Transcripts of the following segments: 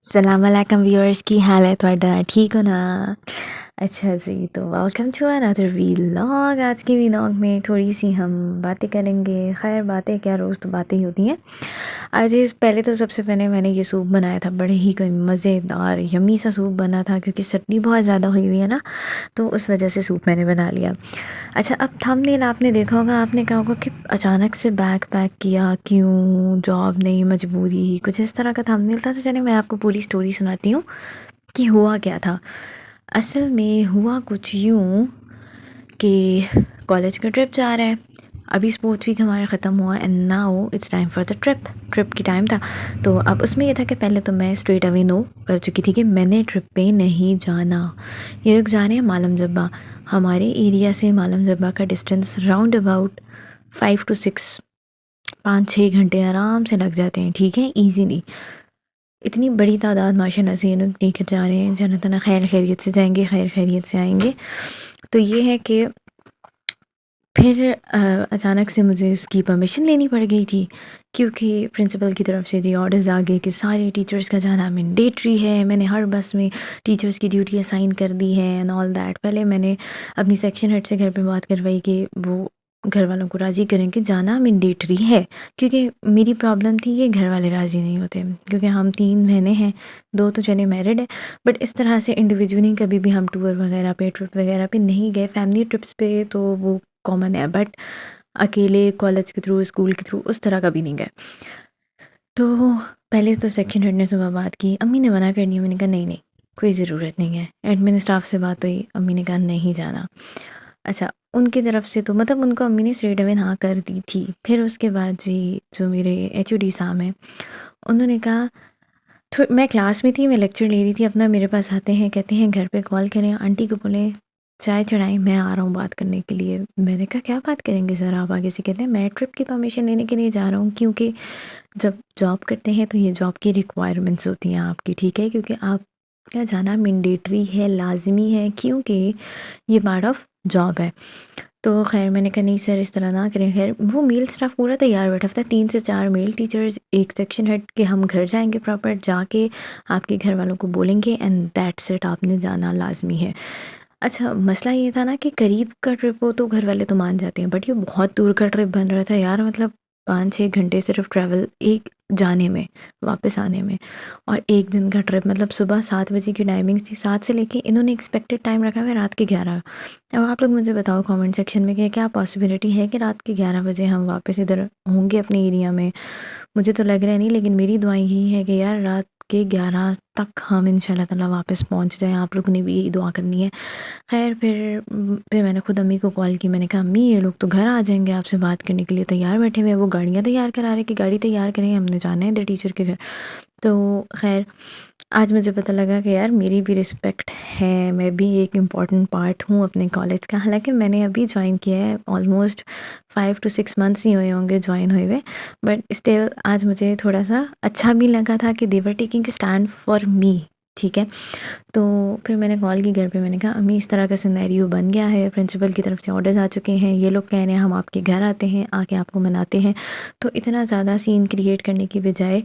السلام علیکم ویورس کی حال ہے تھوڑا ٹھیک ہو نا؟ اچھا جی، تو ویلکم ٹو انادر ویلاگ۔ آج کی ویلاگ میں تھوڑی سی ہم باتیں کریں گے۔ خیر باتیں کیا، روز تو باتیں ہی ہوتی ہیں۔ آج پہلے تو سب سے پہلے میں نے یہ سوپ بنایا تھا، بڑے ہی کوئی مزیدار یمی سا سوپ بنا تھا، کیونکہ سردی بہت زیادہ ہوئی ہوئی ہے نا، تو اس وجہ سے سوپ میں نے بنا لیا۔ اچھا، اب تھمبنیل آپ نے دیکھا ہوگا، آپ نے کہا ہوگا کہ اچانک سے بیگ پیک کیا کیوں، جاب نہیں، مجبوری، کچھ اس طرح کا تھمبنیل تھا۔ تو چلیں میں آپ کو پوری سٹوری سناتی ہوں کہ ہوا کیا تھا۔ اصل میں ہوا کچھ یوں کہ کالج کا ٹرپ جا رہا ہے، ابھی اسپورٹس ویک ہمارا ختم ہوا، and now it's time for the trip کی ٹائم تھا۔ تو اب اس میں یہ تھا کہ پہلے تو میں اسٹریٹ اوے نو کر چکی تھی کہ میں نے ٹرپ پہ نہیں جانا۔ یہ لوگ جا رہے ہیں معلم جبہ، ہمارے ایریا سے معلم جبہ کا ڈسٹینس راؤنڈ اباؤٹ 5 to 6، 5-6 گھنٹے آرام سے لگ جاتے ہیں، ٹھیک ہے، ایزیلی۔ اتنی بڑی تعداد ماشاء اللہ سے یہ لوگ لے کر جا رہے ہیں، جنت نا خیر خیریت سے جائیں گے، خیر خیریت سے آئیں گے۔ تو یہ ہے کہ پھر اچانک سے مجھے اس کی پرمیشن لینی پڑ گئی تھی، کیونکہ پرنسپل کی طرف سے آرڈرز آ گئے کہ سارے ٹیچرز کا جانا مینڈیٹری ہے۔ میں نے ہر بس میں ٹیچرز کی ڈیوٹی اسائن کر دی ہے اینڈ آل دیٹ۔ پہلے میں نے اپنی سیکشن ہیڈ سے گھر پہ بات کروائی کہ وہ گھر والوں کو راضی کریں کہ جانا مینڈیٹری ہے، کیونکہ میری پرابلم تھی کہ گھر والے راضی نہیں ہوتے، کیونکہ ہم 3 بہنیں ہیں، 2 تو چلے میرڈ ہے، بٹ اس طرح سے انڈیویجولی کبھی بھی ہم ٹور وغیرہ پہ، ٹرپ وغیرہ پہ نہیں گئے۔ فیملی ٹرپس پہ تو وہ کامن ہے، بٹ اکیلے کالج کے تھرو، اسکول کے تھرو اس طرح کبھی نہیں گئے۔ تو پہلے تو سیکشن ہیڈ نے صبح بات کی، امی نے منع کر دیا، میں نے کہا نہیں کوئی ضرورت نہیں ہے۔ ایڈمن اسٹاف سے بات ہوئی، امی نے کہا نہیں جانا۔ اچھا، ان کی طرف سے تو مطلب ان کو امی نے اسٹریٹ اوے ہاں کر دی تھی۔ پھر اس کے بعد جی جو میرے ایچ او ڈی صاحب ہیں، انہوں نے کہا، میں کلاس میں تھی، میں لیکچر لے رہی تھی اپنا، میرے پاس آتے ہیں، کہتے ہیں گھر پہ کال کریں، آنٹی کو بولیں چائے چڑھائیں، میں آ رہا ہوں بات کرنے کے لیے۔ میں نے کہا کیا بات کریں گے سر آپ آگے سے؟ کہتے ہیں میں ٹرپ کی پرمیشن لینے کے لیے جا رہا ہوں، کیونکہ جب جاب کرتے ہیں تو یہ جاب کی ریکوائرمنٹس ہوتی ہیں آپ کی، ٹھیک ہے، کیونکہ آپ کا جانا مینڈیٹری ہے، لازمی ہے، کیونکہ یہ پارٹ آف جاب ہے۔ تو خیر میں نے کہا نہیں سر اس طرح نہ کریں۔ خیر وہ میل اسٹاف پورا تیار بیٹھا تھا، 3 سے 4 میل ٹیچرز، ایک سیکشن ہیڈ کے، ہم گھر جائیں گے، پراپر جا کے آپ کے گھر والوں کو بولیں گے اینڈ دیٹس اٹ، آپ نے جانا لازمی ہے۔ اچھا مسئلہ یہ تھا نا کہ قریب کا ٹرپ ہو تو گھر والے تو مان جاتے ہیں، بٹ یہ بہت دور کا ٹرپ بن رہا تھا یار، مطلب 5-6 گھنٹے صرف ٹریول ایک جانے میں، واپس آنے میں، اور ایک دن کا ٹرپ، مطلب صبح 7 بجے کی ٹائمنگ تھی، 7 سے لے کے انہوں نے ایکسپیکٹڈ ٹائم رکھا ہے رات کے 11۔ اب آپ لوگ مجھے بتاؤ کامنٹ سیکشن میں کہ کیا پاسبلٹی ہے کہ رات کے 11 بجے ہم واپس ادھر ہوں گے اپنے ایریا میں؟ مجھے تو لگ رہا ہے نہیں، لیکن میری دعائیں یہی ہے کہ یار رات کے 11 تک ہم انشاءاللہ تعالیٰ واپس پہنچ جائیں، آپ لوگوں نے بھی یہی دعا کرنی ہے۔ خیر پھر میں نے خود امی کو کال کی، میں نے کہا امی یہ لوگ تو گھر آ جائیں گے آپ سے بات کرنے کے لیے، تیار بیٹھے ہوئے ہیں، وہ گاڑیاں تیار کرا رہے کہ گاڑی تیار کریں، ہم نے جانا ہے ادھر ٹیچر کے گھر۔ تو خیر آج مجھے پتہ لگا کہ یار میری بھی رسپیکٹ ہے، میں بھی ایک امپورٹنٹ پارٹ ہوں اپنے کالج کا، حالانکہ میں نے ابھی جوائن کیا ہے، آلموسٹ 5 to 6 months ہی ہوئے ہوں گے جوائن ہوئے ہوئے، بٹ اسٹل آج مجھے تھوڑا سا اچھا بھی لگا تھا کہ they were taking stand for me, ٹھیک ہے۔ تو پھر میں نے کال کی گھر پہ، میں نے کہا امی اس طرح کا سینیریو بن گیا ہے، پرنسپل کی طرف سے آرڈرز آ چکے ہیں، یہ لوگ کہہ رہے ہیں ہم آپ کے گھر آتے ہیں، آ کے آپ کو مناتے ہیں، تو اتنا زیادہ سین کریٹ کرنے کی بجائے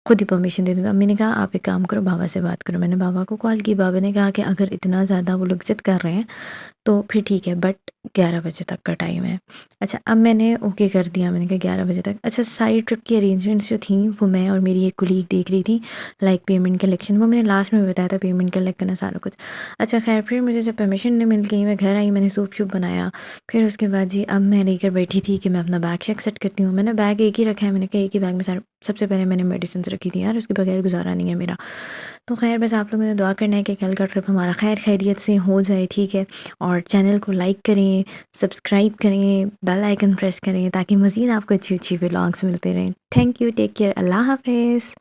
خود ہی پرمیشن دے دوں۔ امی نے کہا آپ ایک کام کرو، بابا سے بات کرو۔ میں نے بابا کو کال کی، بابا نے کہا کہ اگر اتنا زیادہ وہ لوگ ضد کر رہے ہیں تو پھر ٹھیک ہے، بٹ 11 بجے تک کا ٹائم ہے۔ اچھا اب میں نے اوکے کر دیا، میں نے کہا 11 بجے تک۔ اچھا ساری ٹرپ کی ارینجمنٹس جو تھیں وہ میں اور میری ایک کولیگ دیکھ رہی تھی، لائک پیمنٹ کلیکشن، وہ میں نے لاسٹ میں بتایا تھا، پیمنٹ کلیکٹ کرنا سارا کچھ۔ اچھا خیر پھر مجھے جب پرمیشن نہیں مل گئی، میں گھر آئی، میں نے سوپ شوپ بنایا، پھر اس کے بعد جی اب میں لے کر بیٹھی تھی کہ میں اپنا بیگ شیک سیٹ کرتی ہوں۔ میں نے بیگ ایک ہی رکھا ہے، میں نے کہا ایک ہی بیگ میں سب سے پہلے میں نے میڈیسنس رکھی تھی یار، اس کے بغیر گزارا نہیں ہے میرا۔ تو خیر بس آپ لوگوں نے دعا کرنا ہے کہ کل کا ٹرپ ہمارا خیر خیریت سے ہو جائے، ٹھیک ہے، اور چینل کو لائک کریں، سبسکرائب کریں، بیل آئیکن پریس کریں، تاکہ مزید آپ کو اچھی اچھی ولاگس ملتے رہیں۔ تھینک یو، ٹیک کیئر، اللہ حافظ۔